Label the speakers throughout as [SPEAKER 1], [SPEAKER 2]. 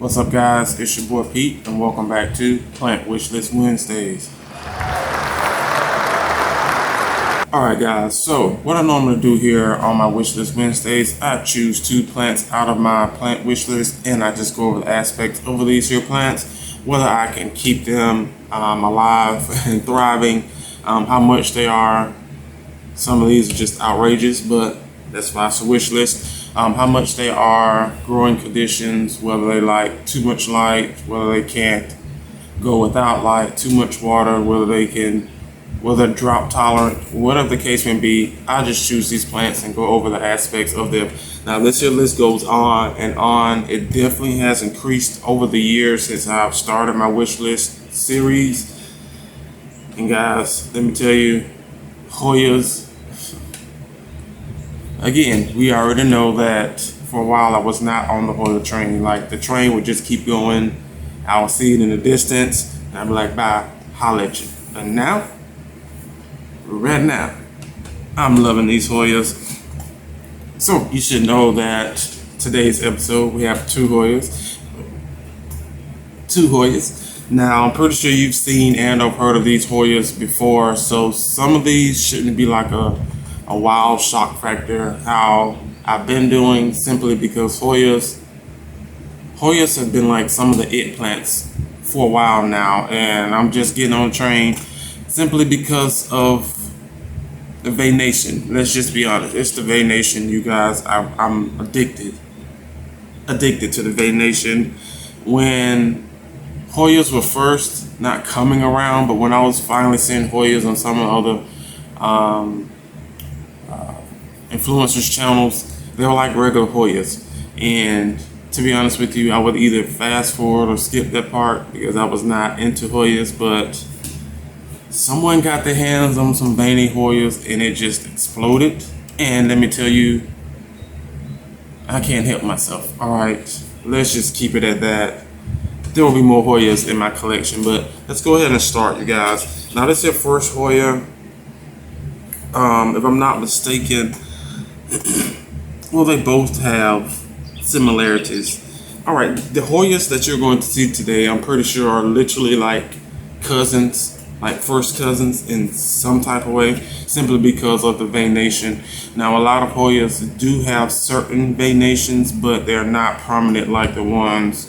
[SPEAKER 1] What's up, guys? It's your boy Pete, and welcome back to Plant Wishlist Wednesdays. Alright guys, so what I normally do here on my wishlist Wednesdays, I choose 2 plants out of my plant wish list and I just go over the aspects of these here plants, whether I can keep them alive and thriving, how much they are. Some of these are just outrageous, but that's why it's a wish list. How much they are, growing conditions, whether they like too much light, whether they can't go without light, too much water, whether they're drought tolerant, whatever the case may be. I just choose these plants and go over the aspects of them. Now this here list goes on and on. It definitely has increased over the years since I've started my wish list series. And guys, let me tell you, Hoyas, again, we already know that for a while I was not on the Hoya train. Like, the train would just keep going. I would see it in the distance and I'd be like, bye, holla at you. And now, right now, I'm loving these Hoyas. So you should know that today's episode we have two Hoyas. Now I'm pretty sure you've seen and I've heard of these Hoyas before, so some of these shouldn't be like a wild shock factor how I've been doing, simply because Hoyas have been like some of the it plants for a while now, and I'm just getting on the train simply because of the venation. Let's just be honest, it's the venation, you guys. I'm addicted to the venation. When Hoyas were first not coming around, but when I was finally seeing Hoyas on some of the other influencers channels, they were like regular Hoyas. And to be honest with you, I would either fast forward or skip that part because I was not into Hoyas, but someone got their hands on some veiny Hoyas and it just exploded. And let me tell you, I can't help myself. All right, let's just keep it at that. There will be more Hoyas in my collection, but let's go ahead and start, you guys. Now this is your first Hoya. If I'm not mistaken, well, they both have similarities. All right, the Hoyas that you're going to see today, I'm pretty sure are literally like cousins, like first cousins in some type of way, simply because of the venation. Now, a lot of Hoyas do have certain venations, but they're not prominent like the ones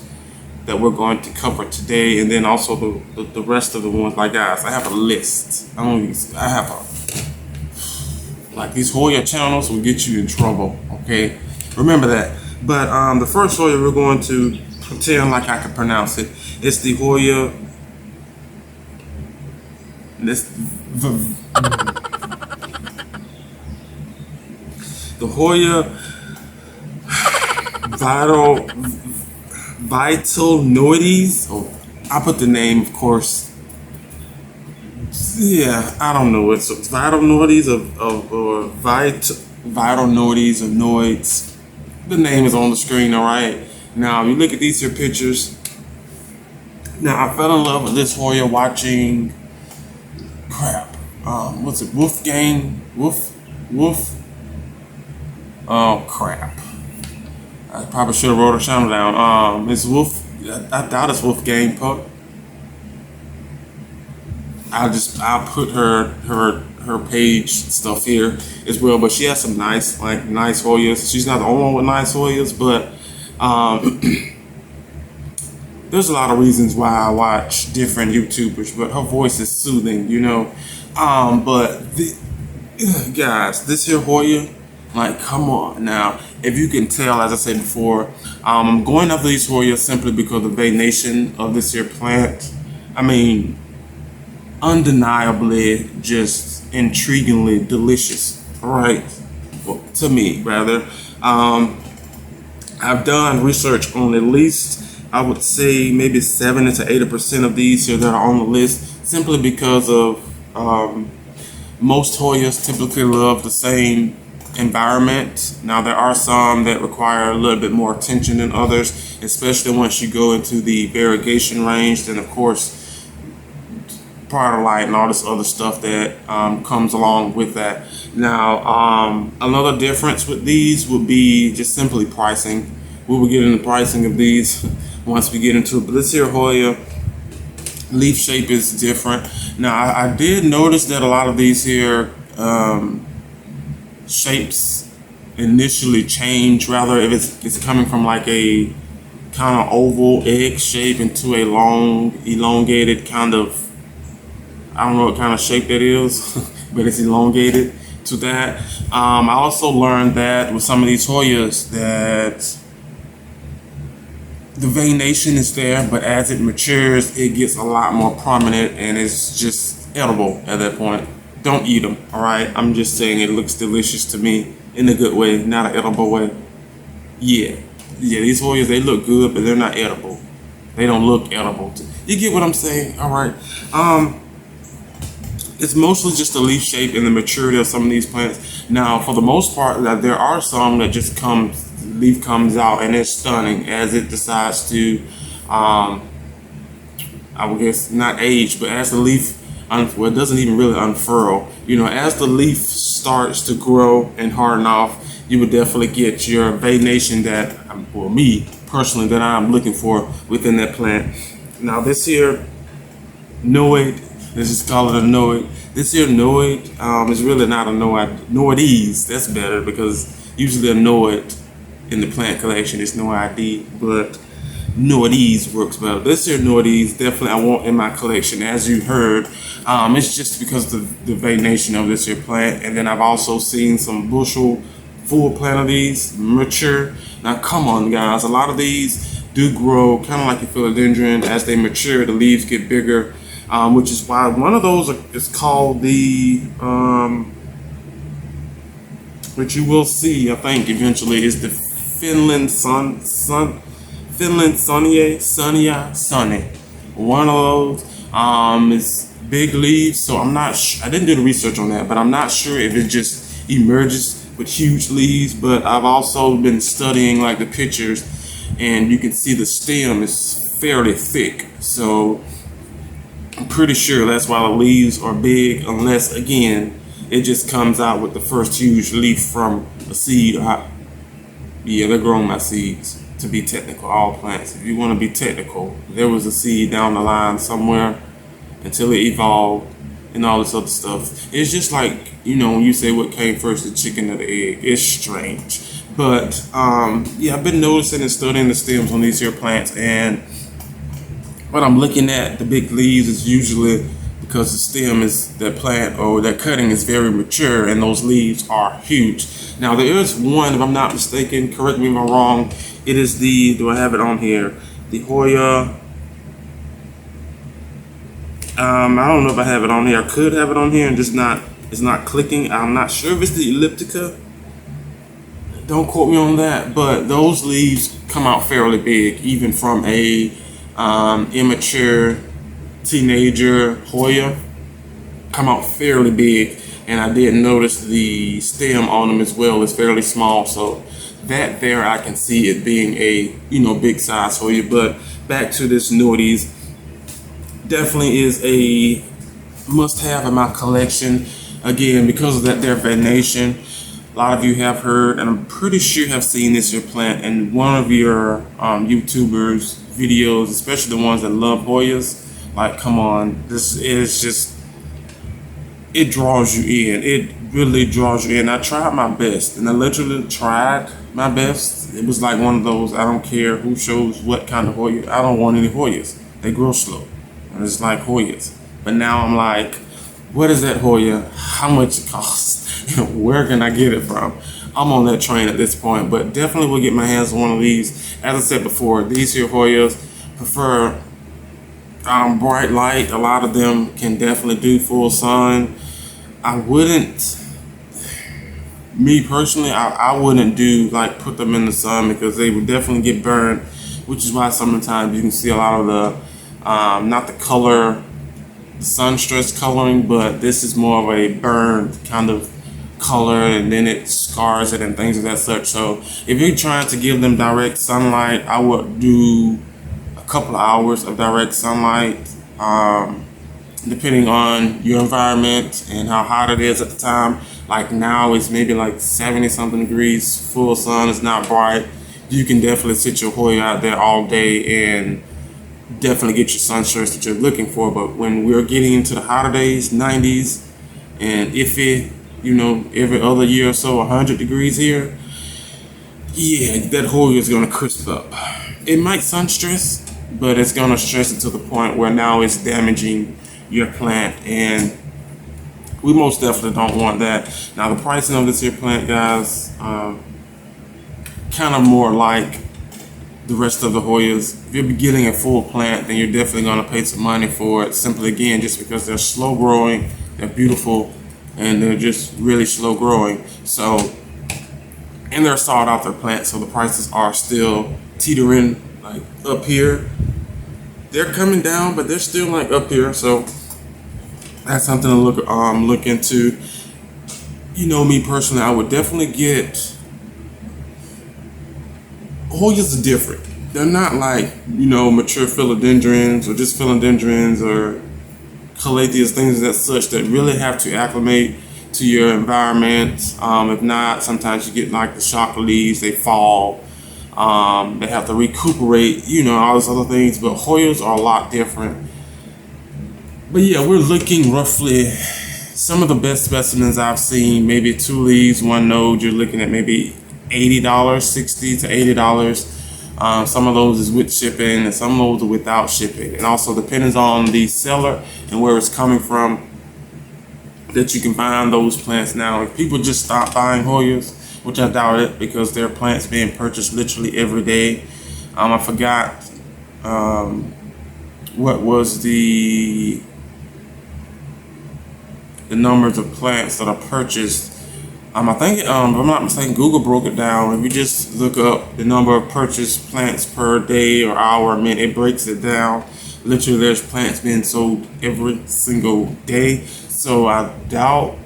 [SPEAKER 1] that we're going to cover today, and then also the rest of the ones. Like, guys, I have a list. Like, these Hoya channels will get you in trouble, okay? Remember that. But the first Hoya we're going to pretend like I can pronounce it. It's the Hoya. The Hoya Vitalnoides. Oh, I put the name, of course. Yeah, I don't know. It's Vitalnoides or Vitalnoides or Noids. The name is on the screen, all right? Now, you look at these here pictures. Now, I fell in love with this Hoya watching, what's it, Wolf? Oh, crap. I probably should have wrote her channel down. It's Wolf, I doubt it's Wolfgang Puck. I'll put her page stuff here as well, but she has some nice Hoyas. She's not the only one with nice Hoyas, but there's a lot of reasons why I watch different YouTubers, but her voice is soothing, you know. Guys, this here Hoya, like, come on. Now, if you can tell, as I said before, I'm going after these Hoyas simply because of the venation of this here plant. I mean, undeniably, just intriguingly delicious, right? Well, to me, rather. I've done research on at least, I would say, maybe 70 to 80% of these here that are on the list, simply because of most Hoyas typically love the same environment. Now, there are some that require a little bit more attention than others, especially once you go into the variegation range. Then, of course, prior light and all this other stuff that comes along with that. Now, another difference with these would be just simply pricing. We will get into pricing of these once we get into it. But this here Hoya, leaf shape is different. Now I did notice that a lot of these here shapes initially change, rather if it's coming from like a kind of oval egg shape into a long elongated kind of, I don't know what kind of shape that is, but it's elongated to that. I also learned that with some of these Hoyas that the veination is there, but as it matures, it gets a lot more prominent and it's just edible at that point. Don't eat them, all right? I'm just saying it looks delicious to me in a good way, not an edible way. Yeah, these Hoyas, they look good, but they're not edible. They don't look edible. You get what I'm saying? All right. It's mostly just the leaf shape and the maturity of some of these plants. Now, for the most part, there are some that just leaf comes out and it's stunning as it decides to, I would guess not age, but as the leaf, well, it doesn't even really unfurl. You know, as the leaf starts to grow and harden off, you would definitely get your veination that, well, me personally, that I'm looking for within that plant. Now, this here Noid, let's just call it a Noid. This here Noid is really not a Noid. Noidese, that's better, because usually a Noid in the plant collection is no ID, but Noidese works better. This here Noidese definitely I want in my collection, as you heard. It's just because of the veination of this here plant, and then I've also seen some bushel full plant of these mature. Now come on guys, a lot of these do grow kind of like a philodendron. As they mature, the leaves get bigger, which is why one of those is called the which you will see, I think eventually, is the Finland Sunny. One of those is big leaves, so I'm not I didn't do the research on that, but I'm not sure if it just emerges with huge leaves. But I've also been studying like the pictures, and you can see the stem is fairly thick, so I'm pretty sure that's why the leaves are big, unless again it just comes out with the first huge leaf from a seed. Yeah, they're growing my seeds, to be technical. All plants, if you want to be technical, there was a seed down the line somewhere until it evolved and all this other stuff. It's just like, you know, when you say what came first, the chicken or the egg. It's strange. But yeah, I've been noticing and studying the stems on these here plants, and what I'm looking at, the big leaves, is usually because the stem is, that plant or that cutting is very mature, and those leaves are huge. Now there is one, if I'm not mistaken, correct me if I'm wrong, it is the, do I have it on here? The Hoya, I don't know if I have it on here. I could have it on here and just not, it's not clicking. I'm not sure if it's the Elliptica. Don't quote me on that, but those leaves come out fairly big, even from a immature teenager Hoya. Come out fairly big, and I did notice the stem on them as well is fairly small, so that there I can see it being a, you know, big size Hoya. But back to this Noidese, definitely is a must-have in my collection, again because of that their veination. A lot of you have heard, and I'm pretty sure have seen this your plant in one of your YouTubers videos, especially the ones that love Hoyas. Like, come on, this is just, it draws you in. It really draws you in. I tried my best, and I literally tried my best. It was like one of those, I don't care who shows what kind of Hoya. I don't want any Hoyas. They grow slow. And it's like Hoyas. But now I'm like, what is that Hoya? How much it costs? Where can I get it from? I'm on that train at this point, but definitely will get my hands on one of these. As I said before, these here Hoyas prefer bright light. A lot of them can definitely do full sun. I wouldn't, me personally, I wouldn't do like put them in the sun, because they would definitely get burned, which is why sometimes you can see a lot of the not the color, sun stress coloring, but this is more of a burned kind of color, and then it scars it and things of that such. So if you're trying to give them direct sunlight, I would do a couple of hours of direct sunlight, depending on your environment and how hot it is at the time. Like now it's maybe like 70 something degrees, full sun, it's not bright. you can definitely sit your Hoya out there all day and definitely get your sun stress that you're looking for. But when we're getting into the hotter days, 90s, and iffy, you know, every other year or so, 100 degrees here, yeah, that Hoya is going to crisp up. It might sun stress, but it's going to stress it to the point where now it's damaging your plant, and we most definitely don't want that. Now, the pricing of this here plant, guys, kind of more like the rest of the Hoyas. If you're getting a full plant, then you're definitely going to pay some money for it, simply again just because they're slow growing, they're beautiful, and they're just really slow growing. So, and they're sought after plants, so the prices are still teetering like up here. They're coming down, but they're still like up here, so that's something to look into. You know me personally, I would definitely get Hoyas are different. They're not like, you know, mature philodendrons or just philodendrons or calatheas, things that such that really have to acclimate to your environment. If not, sometimes you get like the shock leaves, they fall. They have to recuperate, you know, all those other things. But Hoyas are a lot different. But yeah, we're looking roughly, some of the best specimens I've seen, maybe 2 leaves, 1 node, you're looking at maybe $80, $60 to $80. Some of those is with shipping, and some of those are without shipping. And also depends on the seller and where it's coming from, that you can find those plants now. If people just stop buying Hoyas, which I doubt it, because there are plants being purchased literally every day. I forgot what was the numbers of plants that are purchased. I think, if I'm not mistaken, Google broke it down. If you just look up the number of purchased plants per day or hour, it breaks it down. Literally, there's plants being sold every single day. So I doubt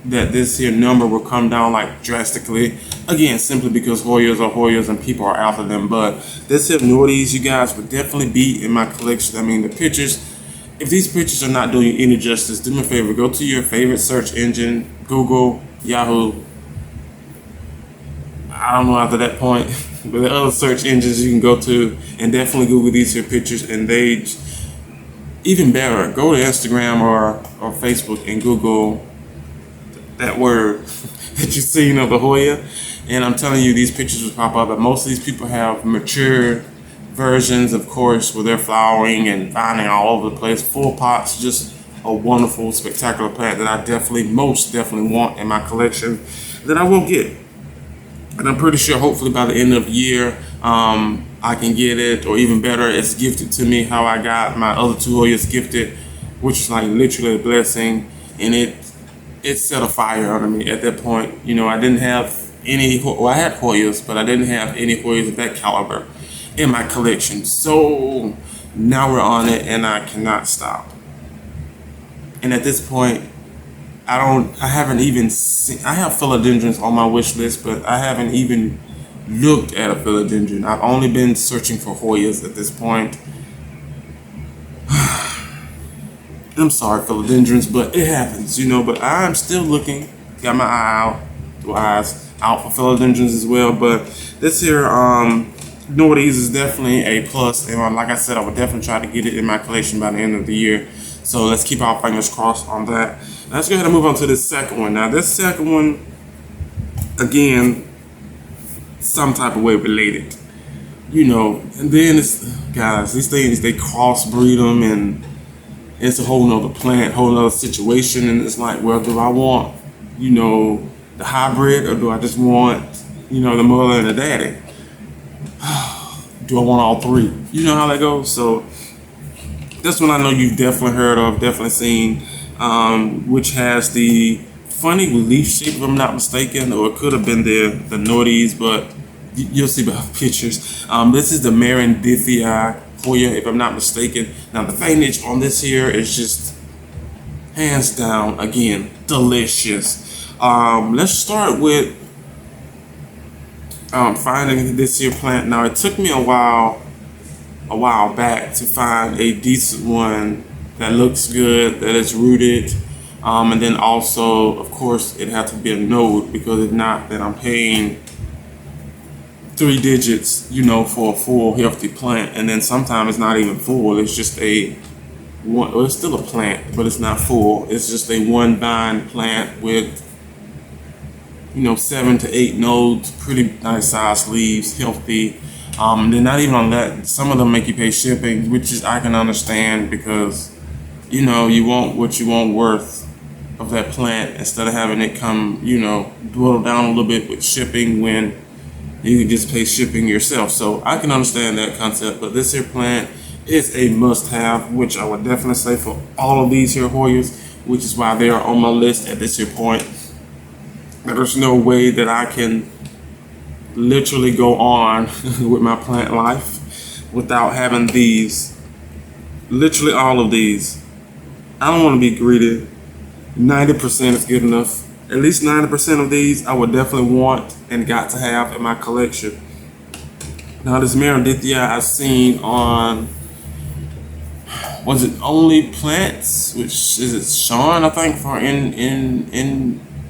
[SPEAKER 1] that this here number will come down like drastically. Again, simply because Hoyas are Hoyas and people are after them. But this here Nordies, you guys, would definitely be in my collection. I mean, the pictures, if these pictures are not doing you any justice, do me a favor, go to your favorite search engine, Google, Yahoo. I don't know after that point, but the other search engines you can go to, and definitely Google these here pictures. And they, even better, go to Instagram or Facebook and Google that word that you've seen of the Hoya. And I'm telling you, these pictures will pop up. But most of these people have mature versions, of course, where they're flowering and veining all over the place. Full pots, just a wonderful, spectacular plant that I most definitely want in my collection, that I will get. And I'm pretty sure, hopefully by the end of the year, I can get it, or even better, it's gifted to me, how I got my other 2 Hoyas gifted, which is like literally a blessing. And it set a fire under me at that point. You know, I didn't have any, well, I had Hoyas, but I didn't have any Hoyas of that caliber in my collection. So now we're on it, and I cannot stop. And at this point, I haven't even seen, I have philodendrons on my wish list, but I haven't even looked at a philodendron. I've only been searching for Hoyas at this point. I'm sorry, philodendrons, but it happens, you know. But I'm still looking. Got my eyes out for philodendrons as well. But this here, Nordies is definitely a plus, and like I said, I would definitely try to get it in my collection by the end of the year. So let's keep our fingers crossed on that. Let's go ahead and move on to this second one. Now, this second one, again, some type of way related, you know. And then it's, guys, these things, they crossbreed them, and it's a whole nother plant, whole nother situation. And it's like, well, do I want, you know, the hybrid, or do I just want, you know, the mother and the daddy? Do I want all 3? You know how that goes. So this one I know you've definitely heard of, definitely seen, which has the funny leaf shape, if I'm not mistaken, or it could have been the Nordies, but you'll see by the pictures. This is the Marindithii Hoya, if I'm not mistaken. Now, the veinage on this here is just hands down, again, delicious. Let's start with finding this here plant. Now, it took me a while back to find a decent one that looks good, that is rooted, and then also, of course, it had to be a node, because if not, then I'm paying three digits, you know, for a full healthy plant. And then sometimes it's not even full. It's just a one. Well, it's still a plant, but it's not full. It's just a one vine plant with, you know, 7 to 8 nodes, pretty nice sized leaves, healthy. They're not even on that. Some of them make you pay shipping, which is I can understand because, you know, you want what you want worth of that plant instead of having it come, you know, dwindle down a little bit with shipping when you can just pay shipping yourself. So I can understand that concept, but this here plant is a must-have, which I would definitely say for all of these here Hoyas, which is why they are on my list at this here point. There's no way that I can literally go on with my plant life without having these. Literally all of these. I don't want to be greedy. 90% is good enough. At least 90% of these I would definitely want and got to have in my collection. Now this Meredithia I've seen on, was it Only Plants, which is it Sean, I think, for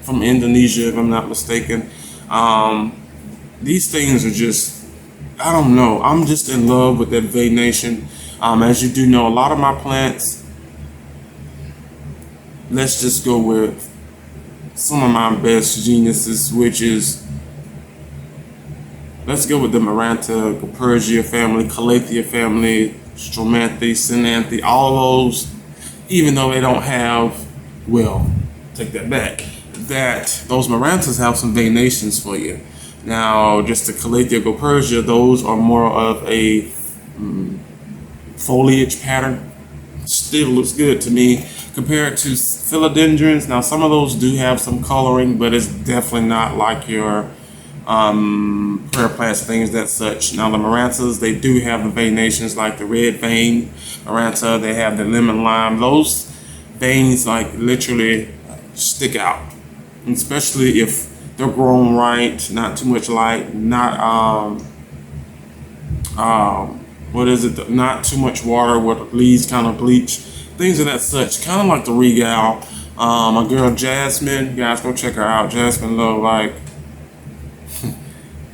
[SPEAKER 1] from Indonesia, if I'm not mistaken. These things are just, I don't know. I'm just in love with that venation. As you do know, a lot of my plants, let's just go with some of my best geniuses, which is, let's go with the Maranta, Gopurgia family, Calathea family, Stromanthe, Sinanthe, all those, even though they don't have, well, take that back, that those Marantas have some venations for you. Now, just the Calathea, Gopurgia, those are more of a foliage pattern. Still looks good to me compared to philodendrons. Now, some of those do have some coloring, but it's definitely not like your prayer plants, things that such. Now, the Marantas, they do have the venations like the red vein Maranta. They have the lemon lime. Those veins like literally stick out, especially if they're grown right, not too much light, not what is it? Not too much water where the leaves kind of bleach, things of that such. Kind of like the Regal. My girl Jasmine, you guys go check her out. Jasmine Love, like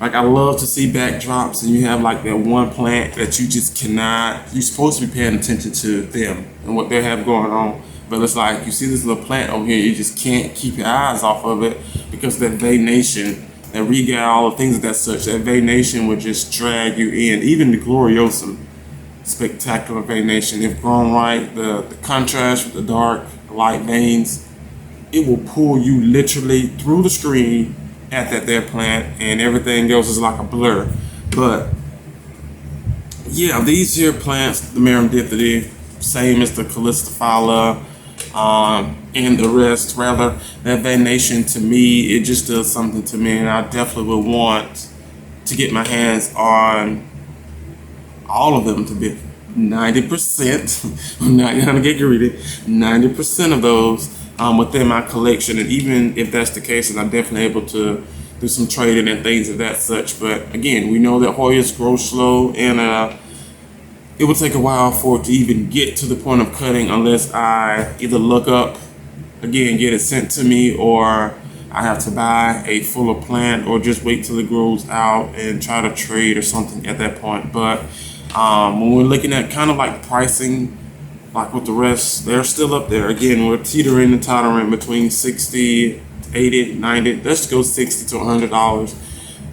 [SPEAKER 1] I love to see backdrops, and you have like that one plant that you just cannot. You're supposed to be paying attention to them and what they have going on. But it's like you see this little plant over here, you just can't keep your eyes off of it because that venation, that Regal, things of that such, that venation would just drag you in. Even the Gloriosum, spectacular venation. If grown right, the contrast with the dark, light veins, it will pull you literally through the screen at that there plant, and everything else is like a blur. But yeah, these here plants, the Meredithia, same as the Calistophylla, and the rest, rather, that venation to me, it just does something to me, and I definitely would want to get my hands on all of them to be 90%. I'm not gonna get greedy. 90% of those within my collection, and even if that's the case, and I'm definitely able to do some trading and things of that such. But again, we know that Hoyas grow slow, and it will take a while for it to even get to the point of cutting unless I either look up, again, get it sent to me, or I have to buy a fuller plant, or just wait till it grows out and try to trade or something at that point. But when we're looking at kind of like pricing, like with the rest, they're still up there. Again, we're teetering and tottering between 60, 80, 90, let's go 60 to $100.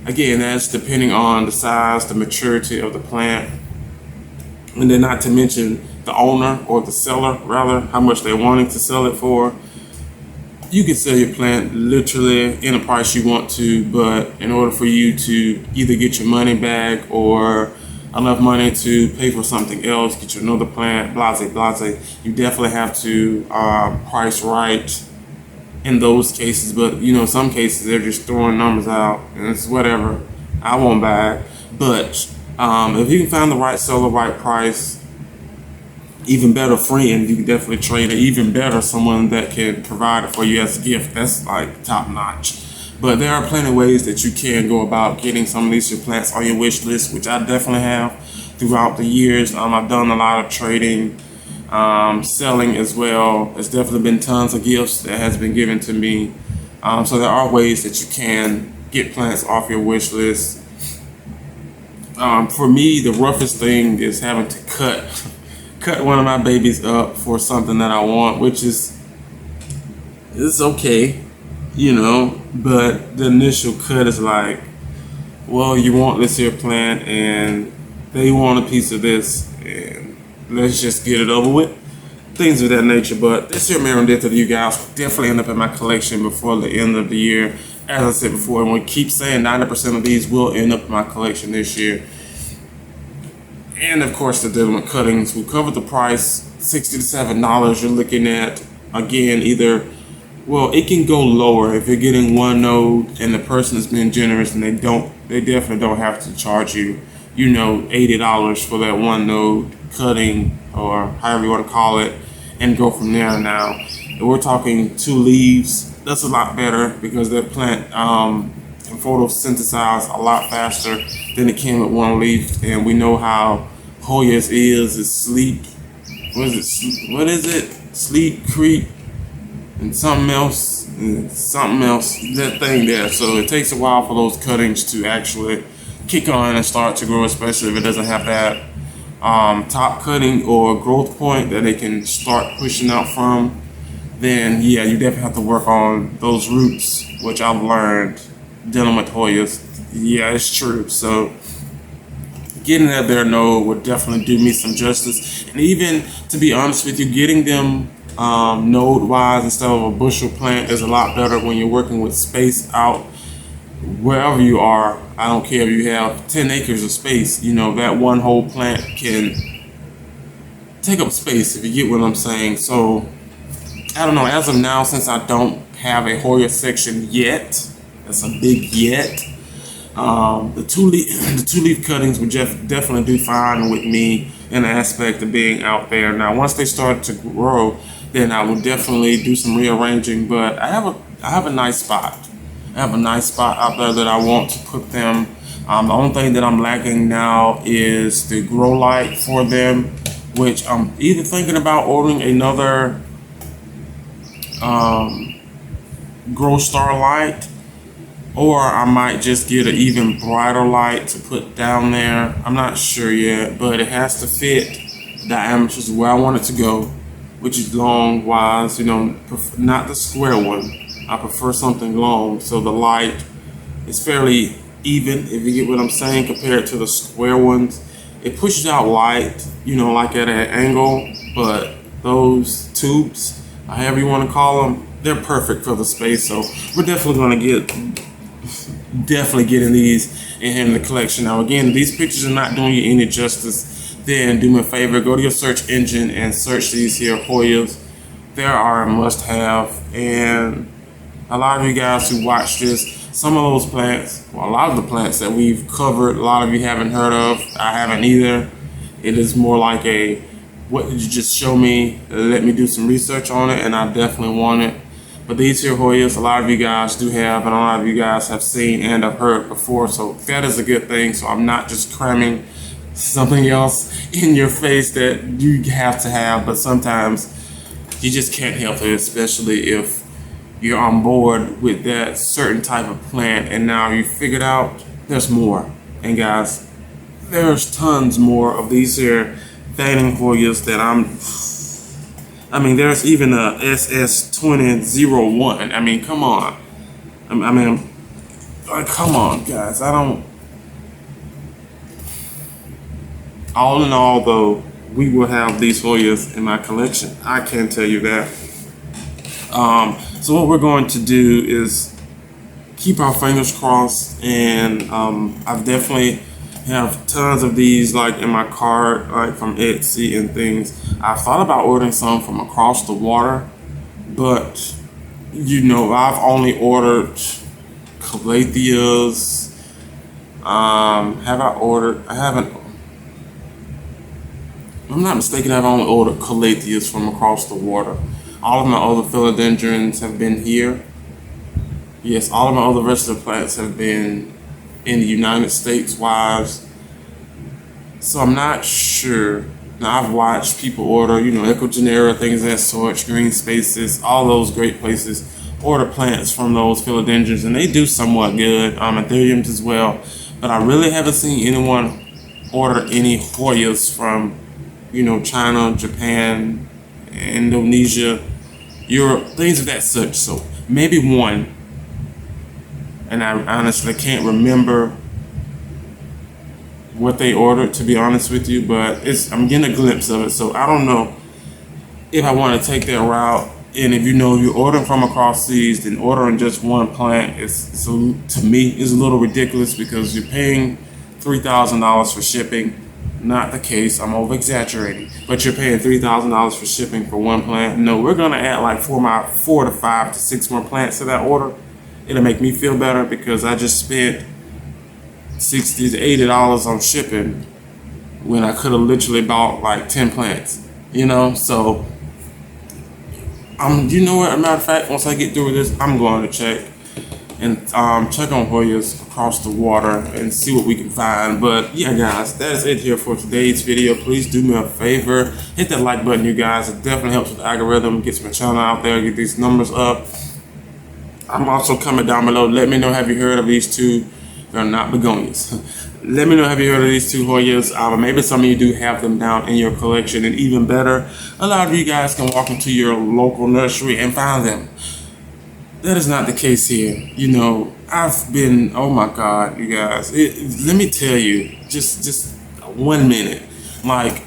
[SPEAKER 1] Again, that's depending on the size, the maturity of the plant, and then not to mention the owner or the seller, rather, how much they're wanting to sell it for. You can sell your plant literally in a price you want to, but in order for you to either get your money back or enough money to pay for something else, get you another plant, blase, blase, you definitely have to price right in those cases. But you know, some cases they're just throwing numbers out and it's whatever, I won't buy it. But if you can find the right seller, right price, even better friend, you can definitely trade it. Even better, someone that can provide it for you as a gift. That's like top notch. But there are plenty of ways that you can go about getting some of these your plants on your wish list, which I definitely have throughout the years. I've done a lot of trading, selling as well. There's definitely been tons of gifts that has been given to me. So there are ways that you can get plants off your wish list. For me, the roughest thing is having to cut one of my babies up for something that I want, which is it's okay, you know. But the initial cut is like, well, you want this here plant, and they want a piece of this, and let's just get it over with. Things of that nature. But this here Marondita, you guys will definitely end up in my collection before the end of the year. As I said before, and we keep saying 90% of these will end up in my collection this year. And of course, the diamond cuttings. We covered the price, $60 to $7. You're looking at, again, either, well, it can go lower if you're getting one node and the person is being generous, and they definitely don't have to charge you, you know, $80 for that one node cutting, or however you want to call it, and go from there. Now, if we're talking 2 leaves, that's a lot better because that plant can photosynthesize a lot faster than it can with 1 leaf. And we know how Hoyas is sleep. What is it? Sleep, creep, and something else. That thing there. So it takes a while for those cuttings to actually kick on and start to grow, especially if it doesn't have that top cutting or growth point that they can start pushing out from. Then yeah, you definitely have to work on those roots, which I've learned dealing with Hoyas. Yeah, it's true. So getting at their node would definitely do me some justice. And even, to be honest with you, getting them node wise instead of a bushel plant is a lot better when you're working with space out wherever you are. I don't care if you have 10 acres of space, you know, that one whole plant can take up space, if you get what I'm saying. So I don't know, as of now, since I don't have a Hoya section yet, that's a big yet, the two leaf cuttings would definitely do fine with me in the aspect of being out there. Now, once they start to grow, then I will definitely do some rearranging. But I have a nice spot. I have a nice spot out there that I want to put them. The only thing that I'm lacking now is the grow light for them, which I'm either thinking about ordering another GrowStar light, or I might just get an even brighter light to put down there. I'm not sure yet, but it has to fit diameters where I want it to go, which is long wise, you know, not the square one. I prefer something long, so the light is fairly even, if you get what I'm saying, compared to the square ones. It pushes out light, you know, like at an angle, but those tubes, however you want to call them, they're perfect for the space. So we're definitely going to getting these in the collection. Now again, these pictures are not doing you any justice. Then do me a favor, go to your search engine and search these here Hoyas. They are a must-have, and a lot of you guys who watch this, some of those plants, well, a lot of the plants that we've covered, a lot of you haven't heard of. I haven't either. It is more like a, what did you just show me? Let me do some research on it, and I definitely want it. But these here Hoyas, a lot of you guys do have, and a lot of you guys have seen and have heard before. So that is a good thing. So I'm not just cramming something else in your face that you have to have, but sometimes you just can't help it, especially if you're on board with that certain type of plant and now you figured out there's more. And guys, there's tons more of these here Thanian Hoyas that I mean, there's even a SS2001. I mean, come on. Come on, guys. All in all, though, we will have these Hoyas in my collection. I can tell you that. So what we're going to do is keep our fingers crossed, and I've definitely have tons of these like in my cart, like from Etsy and things. I thought about ordering some from across the water, but you know, I've only ordered calatheas. Have I ordered? I haven't. If I'm not mistaken, I've only ordered calatheas from across the water. All of my other philodendrons have been here. Yes, all of my other rest of the plants have been in the United States wise. So I'm not sure. Now I've watched people order, you know, Ecogenera, things of that sort, Green Spaces, all those great places, order plants from those philodendrons, and they do somewhat good. Ethereums as well. But I really haven't seen anyone order any Hoyas from, you know, China, Japan, Indonesia, Europe, things of that such. So maybe one, and I honestly can't remember what they ordered, to be honest with you, but I'm getting a glimpse of it. So I don't know if I want to take that route. And if you know you're ordering from across seas, then ordering just one plant to me is a little ridiculous, because you're paying $3,000 for shipping. Not the case, I'm over exaggerating, but you're paying $3,000 for shipping for one plant. No, we're gonna add like 4 to 5 to 6 more plants to that order. It'll make me feel better, because I just spent $60 to $80 on shipping when I could have literally bought like 10 plants, you know. So you know what, as a matter of fact, once I get through with this, I'm going to check on Hoyas across the water and see what we can find. But yeah, guys, that is it here for today's video. Please do me a favor, hit that like button, you guys. It definitely helps with the algorithm, gets my channel out there, get these numbers up. I'm also coming down below. Let me know, have you heard of these two? They're not begonias. Let me know, have you heard of these two Hoyas? Maybe some of you do have them down in your collection, and even better, a lot of you guys can walk into your local nursery and find them. That is not the case here. You know, I've been, oh my God, you guys. Let me tell you, just 1 minute. Like,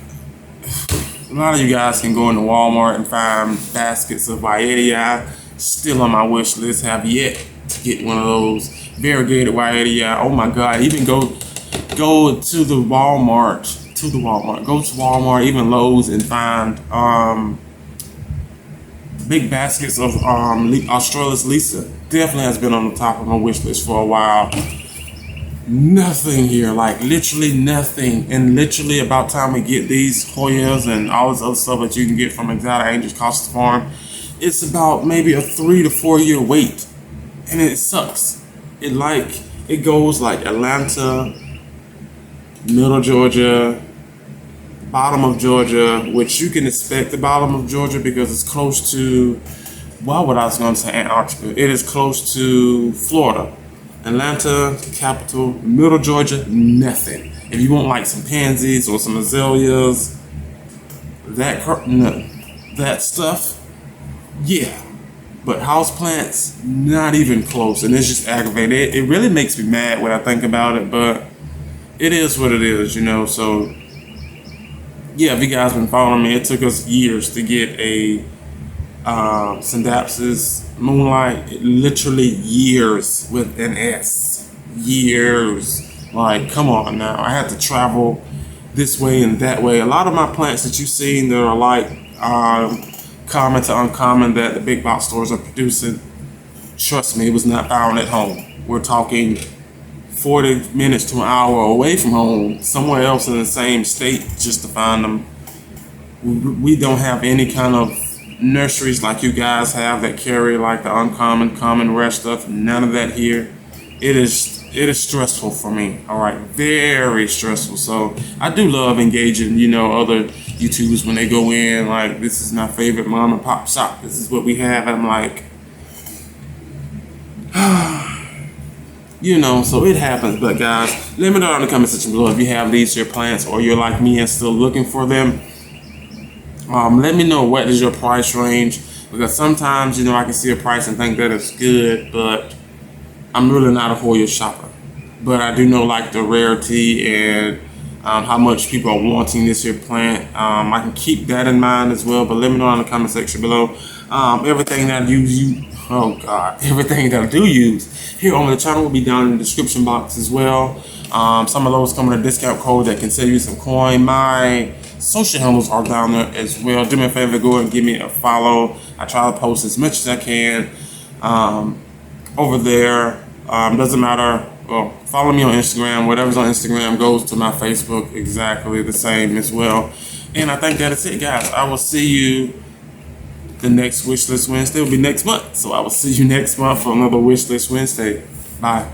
[SPEAKER 1] a lot of you guys can go into Walmart and find baskets of Viatii. Still on my wish list. Have yet to get one of those variegated Viatii. Oh my God, even go to the Walmart, go to Walmart, even Lowe's, and find big baskets of Australis Lisa. Definitely has been on the top of my wish list for a while. Nothing here, like literally nothing. And literally about time we get these Hoyas and all this other stuff that you can get from Exotic Angels Costa Farm, it's about maybe a 3 to 4 year wait, and it sucks. It goes like Atlanta, middle Georgia, bottom of Georgia, which you can expect the bottom of Georgia because it's close to, what I was going to say, Antarctica. It is close to Florida. Atlanta, capital, middle Georgia, nothing. If you want like some pansies or some azaleas, that stuff, yeah. But houseplants, not even close, and it's just aggravating. It really makes me mad when I think about it, but it is what it is, you know. So yeah, if you guys been following me, it took us years to get a Synapsis Moonlight. Literally years with an S. Years. Like, come on now. I had to travel this way and that way. A lot of my plants that you've seen that are like common to uncommon that the big box stores are producing, trust me, it was not found at home. We're talking 40 minutes to an hour away from home, somewhere else in the same state, just to find them. We don't have any kind of nurseries like you guys have that carry like the uncommon, common, rare stuff. None of that here. It is stressful for me. All right, very stressful. So I do love engaging, you know, other YouTubers when they go in like, this is my favorite mom and pop shop, this is what we have, and I'm like, you know, so it happens. But guys, let me know in the comment section below if you have these your plants or you're like me and still looking for them. Let me know what is your price range, because sometimes, you know, I can see a price and think that it's good, but I'm really not a Hoya shopper. But I do know like the rarity and how much people are wanting this here plant. I can keep that in mind as well, but let me know in the comment section below. Everything that everything that I do use here on the channel will be down in the description box as well. Some of those come with a discount code that can save you some coin. My social handles are down there as well. Do me a favor, go and give me a follow. I try to post as much as I can over there. Doesn't matter. Well, follow me on Instagram. Whatever's on Instagram goes to my Facebook, exactly the same as well. And I think that is it, guys. I will see you the next Wishlist Wednesday. Will be next month. So I will see you next month for another Wishlist Wednesday. Bye.